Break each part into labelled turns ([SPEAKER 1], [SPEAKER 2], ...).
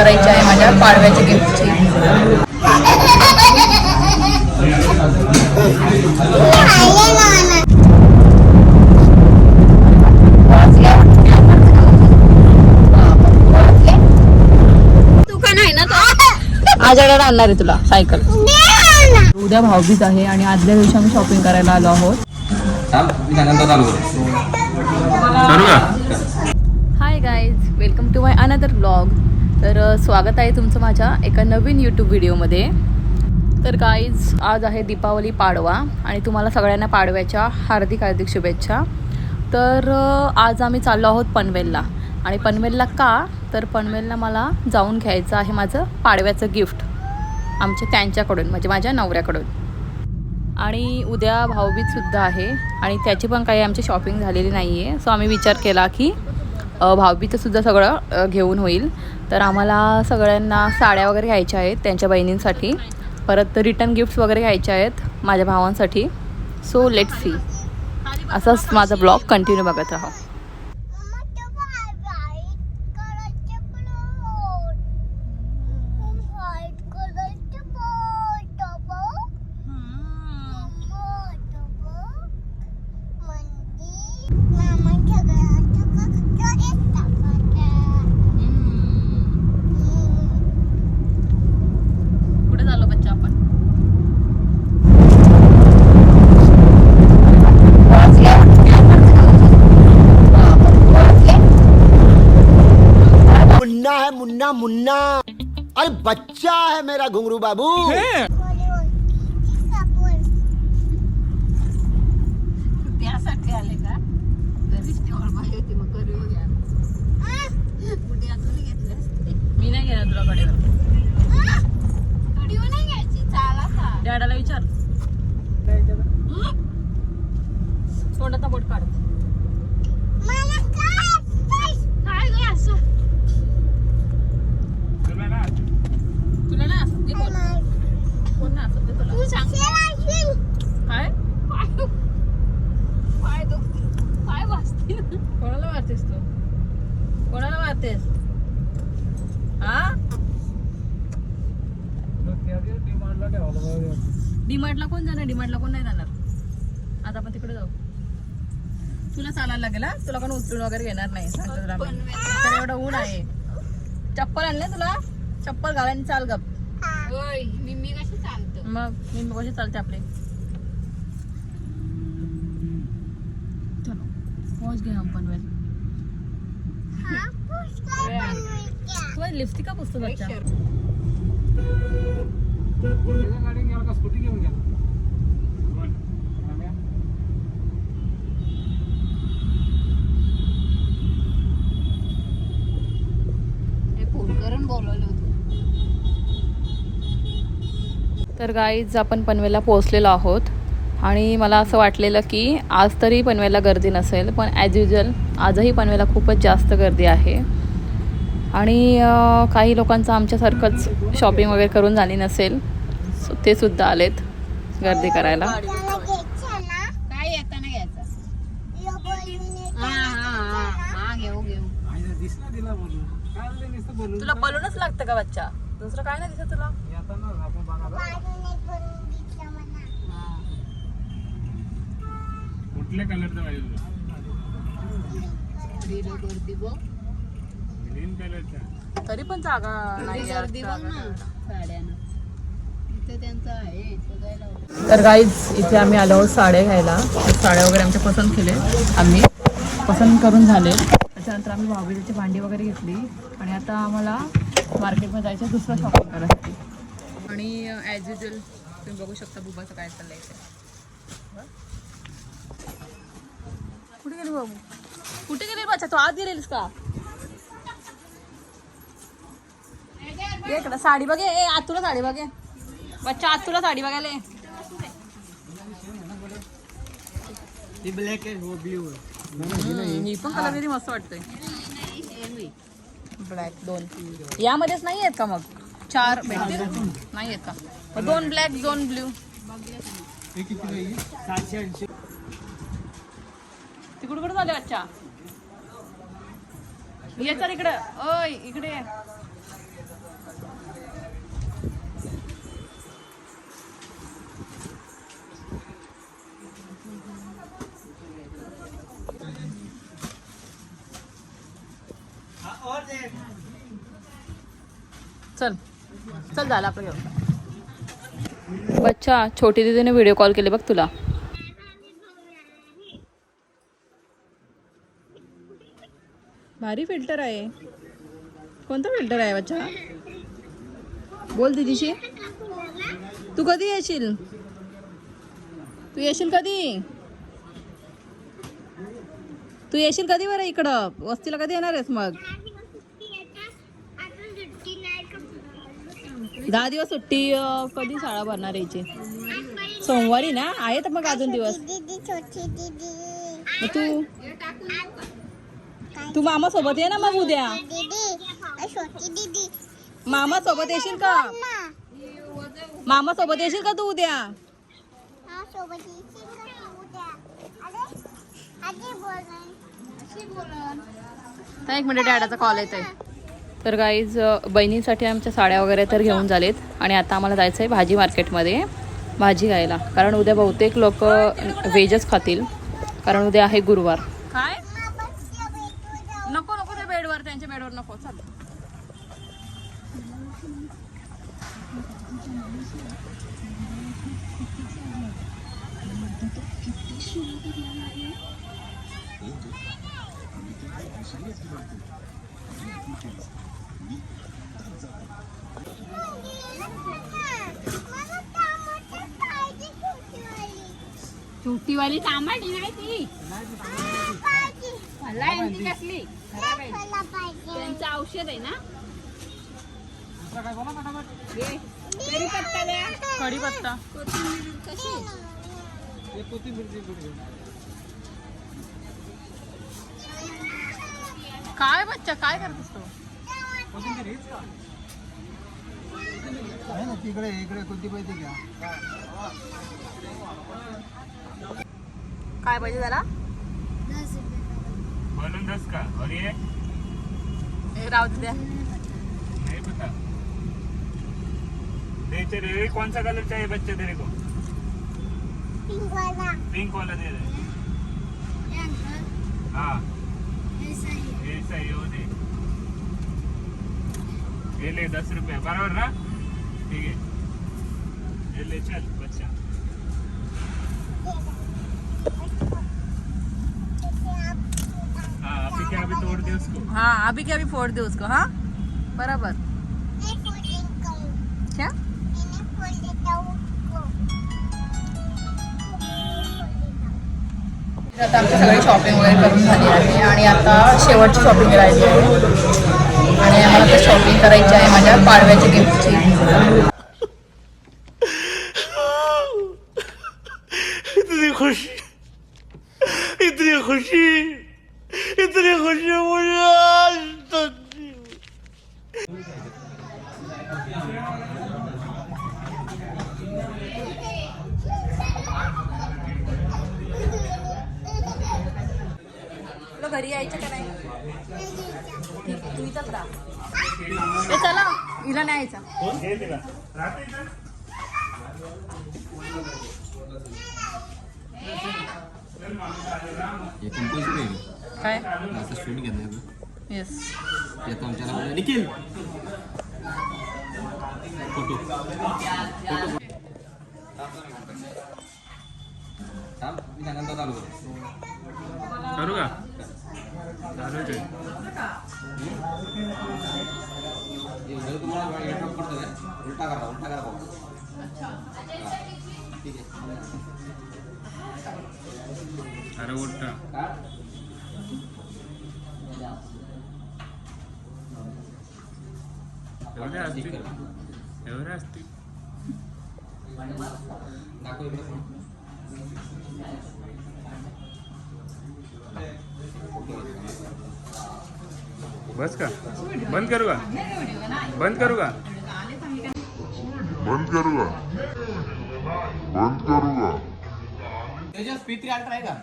[SPEAKER 1] करायची आहे माझ्या पाडव्याच्या गिफ्टची.
[SPEAKER 2] तू का नाही ना
[SPEAKER 1] आजकडे आणणार आहे तुला सायकल. उद्या भाऊबीज आहे आणि आदल्या दिवशी आम्ही शॉपिंग करायला आलो आहोत. Hi guys, welcome to my another blog. तर स्वागत आहे तुमचं माझ्या एका नवीन यूट्यूब व्हिडिओमध्ये. तर गाईज, आज आहे दीपावली पाडवा आणि तुम्हाला सगळ्यांना पाडव्याच्या हार्दिक हार्दिक शुभेच्छा. तर आज आम्ही चाललो आहोत पनवेलला. आणि पनवेलला का, तर पनवेलला मला जाऊन घ्यायचं आहे माझं पाडव्याचं गिफ्ट त्यांच्याकडून, म्हणजे माझ्या नवऱ्याकडून. आणि उद्या भाऊबीजसुद्धा आहे आणि त्याची पण काही आमची शॉपिंग झालेली नाही आहे. सो आम्ही विचार केला की भाऊबीजचंसुद्धा सगळं घेऊन होईल. तर आम्हाला सगळ्यांना साड्या वगैरे घ्यायच्या आहेत त्यांच्या बहिणींसाठी, परत रिटर्न गिफ्ट्स वगैरे घ्यायचे आहेत माझ्या भावांसाठी. So let's see. असाच माझा ब्लॉग कंटिन्यू बघत राहा.
[SPEAKER 3] मुन्ना मुन्ना, अरे बच्चा है मेरा घुंगरू बाबू.
[SPEAKER 2] त्यासाठी आले का? होती मग
[SPEAKER 1] मी नाही घेणार तुला कडे.
[SPEAKER 2] नाही घ्यायची, चाला का
[SPEAKER 1] डॅडाला विचार. तोंडाचा बोट काढ.
[SPEAKER 2] काय ग असं?
[SPEAKER 1] तुला ना असं दे. कोण ना असं दे तुला.
[SPEAKER 2] तू सांग
[SPEAKER 1] काय
[SPEAKER 2] पाय पाय वाजते.
[SPEAKER 1] कोणाला मारतेस तू? कोणाला मारतेस? हा, डीमार्टला कोण जाणार? डीमार्टला कोण नाही जाणार. आता आपण तिकडे जाऊ. तुला चालायला लागेल. हा, तुला कोण उचलून वगैरे घेणार नाही. तर एवढं ऊन आहे. चप्पल आणले तुला? चप्पल घाल आणि चाल गप.
[SPEAKER 2] मी कशी चालतो
[SPEAKER 1] मग मी कशी चालते आपले. चलो पहुंच गए हम पनवेल. तुम्हारी लिपस्टिक का पुसतो बच्चा?
[SPEAKER 2] फोन करून बोलवलं होतं.
[SPEAKER 1] तर गाईज, आपण पनवेलला पोहोचलेलो आहोत आणि मला असं वाटलेलं की आज तरी पनवेलला गर्दी नसेल, पण ॲज युजल आजही पनवेलला खूपच जास्त गर्दी आहे. आणि काही लोकांचं आमच्यासारखंच शॉपिंग वगैरे करून झाली नसेल, सो ते सुद्धा आलेत गर्दी करायला.
[SPEAKER 2] काय येताना घ्यायचं? हा घेऊ घेऊ.
[SPEAKER 1] तुला बलूनच लागतं का बच्चा? दुसरं काय नाही दिसत तुला?
[SPEAKER 4] कुठल्या कलरचं पाहिजे तुला?
[SPEAKER 2] गर्दी बघ.
[SPEAKER 4] ग्रीन कलरचा.
[SPEAKER 1] तरी पण जागा नाही.
[SPEAKER 2] गर्दी बघ ना साड्यानं. इथे त्यांचं आहे सगळ्याला.
[SPEAKER 1] तर गाईज, इथे आम्ही आलो आहोत साड्या घ्यायला. साड्या वगैरे आमच्या पसंत केले, आम्ही पसंत करून झाले. त्याच्यानंतर आम्ही भाऊबीजेची भांडी वगैरे घेतली आणि आता आम्हाला मार्केटमध्ये जायचं दुसरं शॉपिंग करायसाठी. आणि ॲज युजल तुम्ही बघू शकता बुबाचं काय चाललंय इथे. कुठे गेली बाबू? कुठे गेली बच्चा? तो आत गेलेलीस का? इकडं साडी बघे. आत तुला साडी बघे बच्चा, आत तुला साडी बघायला.
[SPEAKER 3] ब्लॅक आहे, हो ब्ल्यू आहे.
[SPEAKER 1] ही पण कलर किती मस्त वाटतोय. ब्लॅक दोन यामध्येच नाही आहेत का? मग 4 भेटतील नाही आहेत का? मग 2 ब्लॅक 2 ब्ल्यू. तिकडे कुठे झाले बच्चा? ये तर इकडे. ओय इकडे. चल चल झालं आपलं घेऊन. बच्चा छोटी दीदीने व्हिडिओ कॉल केले बघ तुला. भारी फिल्टर आहे. कोणता फिल्टर आहे बच्चा? बोल दीदीशी. तू कधी येशील? तू येशील कधी? तू येशील कधी बरं इकडं? वस्तीला कधी येणार आहेस मग? 10 दिवस सुट्टी. कधी शाळा भरणार यायची? सोमवारी ना आहे तर मग अजून दिवस. मग तू मामा सोबत ये ना मग उद्या. मामा सोबत येशील का? मामा सोबत येशील का तू उद्या? एक मिनिट डॅडाचा कॉल येतोय. तर गाईज बहिणींसाठी आमच्या साड्या वगैरे तर घेऊन झालेत आणि आता आम्हाला जायचं आहे भाजी मार्केटमध्ये भाजी घ्यायला, कारण उद्या बहुतेक लोक व्हेजच खातील, कारण उद्या आहे गुरुवार. काय नको नको ते बेडवर, त्यांच्या बेडवर नको. चाल छोटी वाली टमाटी नाही ती. मला यांची कसली त्यांचं औषध आहे ना. कढीपत्ता द्या. कढीपत्ता काय बच्चा काय करतोस तू?
[SPEAKER 3] इकडे इकडे कोणती पाहिजे घ्या.
[SPEAKER 1] काय पाहिजे त्याला?
[SPEAKER 4] बनून 10 का? और ये
[SPEAKER 1] राहू द्या.
[SPEAKER 4] नहीं पता. दे रे. कौन सा कलर चाहिए बच्चे तेरे को? पिंक वाला दे दे. हाँ ऐसा ही वो दे. ये ले 10 रुपये बराबर ना. ठीक है ये ले चल बच्चा. हाँ अभी क्या अभी तोड़ दे उसको.
[SPEAKER 1] हाँ अभी क्या अभी फोड़ दे उसको. हाँ बराबर. क्या आता आमची सगळी शॉपिंग वगैरे करून झाली आहे आणि आता शेवटची शॉपिंग राहिली आहे आणि आम्हाला ते शॉपिंग करायची आहे माझ्या पाडव्याच्या गिफ्टची.
[SPEAKER 3] इतनी खुशी मुझे आज तक नहीं हुई.
[SPEAKER 1] तुला घरी यायचं का नाही? तू इथंच राहा. ए चला हिला नाही यायचं.
[SPEAKER 4] ये तेरा राते का
[SPEAKER 5] हे कंपल्सरी आहे
[SPEAKER 1] काय?
[SPEAKER 5] असं शूट घेणार
[SPEAKER 1] येस.
[SPEAKER 5] येतो आमच्याला निखिल फोटो थांब मी त्यानंतर चालू करतो.
[SPEAKER 4] करू का? चालू दे.
[SPEAKER 5] जर तुम्हाला इंटरप्ट करतो ना उलटा करा पाहू. ठीक आहे.
[SPEAKER 4] अरे उलटा एवढ्या असतील.
[SPEAKER 5] दाखव इकडे फोन.
[SPEAKER 4] बस का? बंद करू का? बंद करू का?
[SPEAKER 5] तेजस P3 अल्ट्रा आहे का?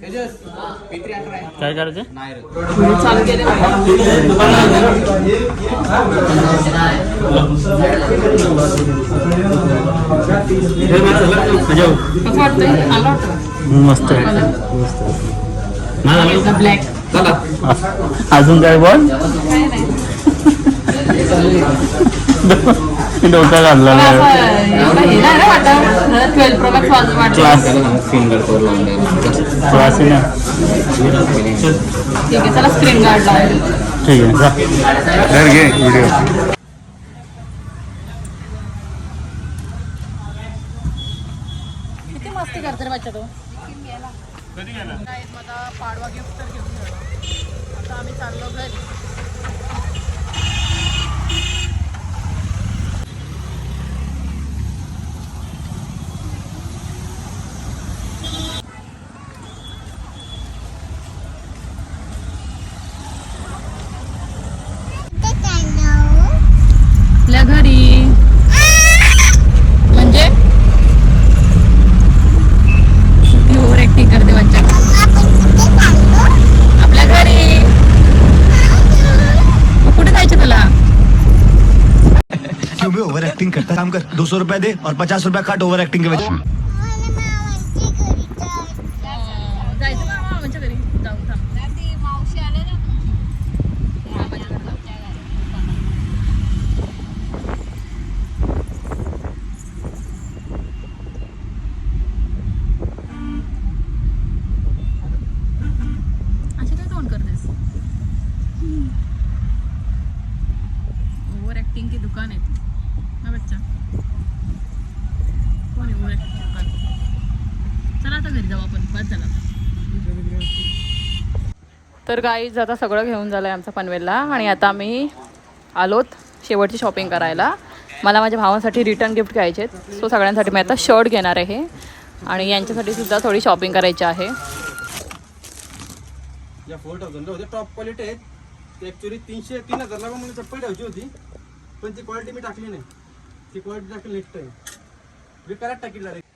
[SPEAKER 5] तेजस P3 अल्ट्रा आहे.
[SPEAKER 4] काय करायचं?
[SPEAKER 5] नाही रे.
[SPEAKER 1] चालू केले कसं वाटतंय? चांगलं वाटतं.
[SPEAKER 6] मस्त आहे.
[SPEAKER 1] ब्लॅक
[SPEAKER 5] चला
[SPEAKER 4] अजून काय बोल
[SPEAKER 1] काय नाही
[SPEAKER 4] डोका घालला
[SPEAKER 1] एवढं हे नाही रे वाटत 12 Pro Max वाटत
[SPEAKER 5] स्क्रीन गार्ड लावून द्यायला
[SPEAKER 4] क्लासी ना
[SPEAKER 1] ठीक आहे चला स्क्रीन गार्ड लावून
[SPEAKER 4] ठीक आहे जा धर घे व्हिडिओ
[SPEAKER 1] किती मस्ती करते रे बच्चा तो माझा पाडवा गिफ्ट तर घेऊन गेला आता आम्ही चाललो घरी आपल्या घरी म्हणजे ओव्हर ऍक्टिंग करते बच्चा आपल्या घरी मग कुठे जायचं तुला
[SPEAKER 6] क्यों भी ओवर एक्टिंग करता काम कर 200 रुपया दे और 50 रुपया काट ओवर एक्टिंग के वजह
[SPEAKER 1] जायचं का मामाच्या घरी जाऊ थांब
[SPEAKER 2] मावशी आले ना
[SPEAKER 1] मामाच्या घरी जाऊ. अशी काय तोंड करतेस ओव्हर ऍक्टिंग की दुकान आहे ना बच्चा कोण आहे ओव्हर ऍक्टिंग दुकान चला आता घरी जाऊ आपण बस झाला तर गाईज आता सगळं घेऊन झालं आहे आमचा पनवेलला आणि आता आम्ही आलोत शेवटची शॉपिंग करायला मला माझ्या भावांसाठी रिटर्न गिफ्ट घ्यायचे आहेत सो सगळ्यांसाठी मी आता शर्ट घेणार आहे आणि यांच्यासाठी सुद्धा थोडी शॉपिंग करायची आहे
[SPEAKER 7] या 4000 होते टॉप क्वालिटी आहेत ते ॲक्च्युली 3,000 ला मला चप्पल ठेवायची होती पण ती क्वालिटी मी टाकली नाही ती क्वालिटी टाकली नेक्स्ट टाइम मी करत टाकील डायरेक्ट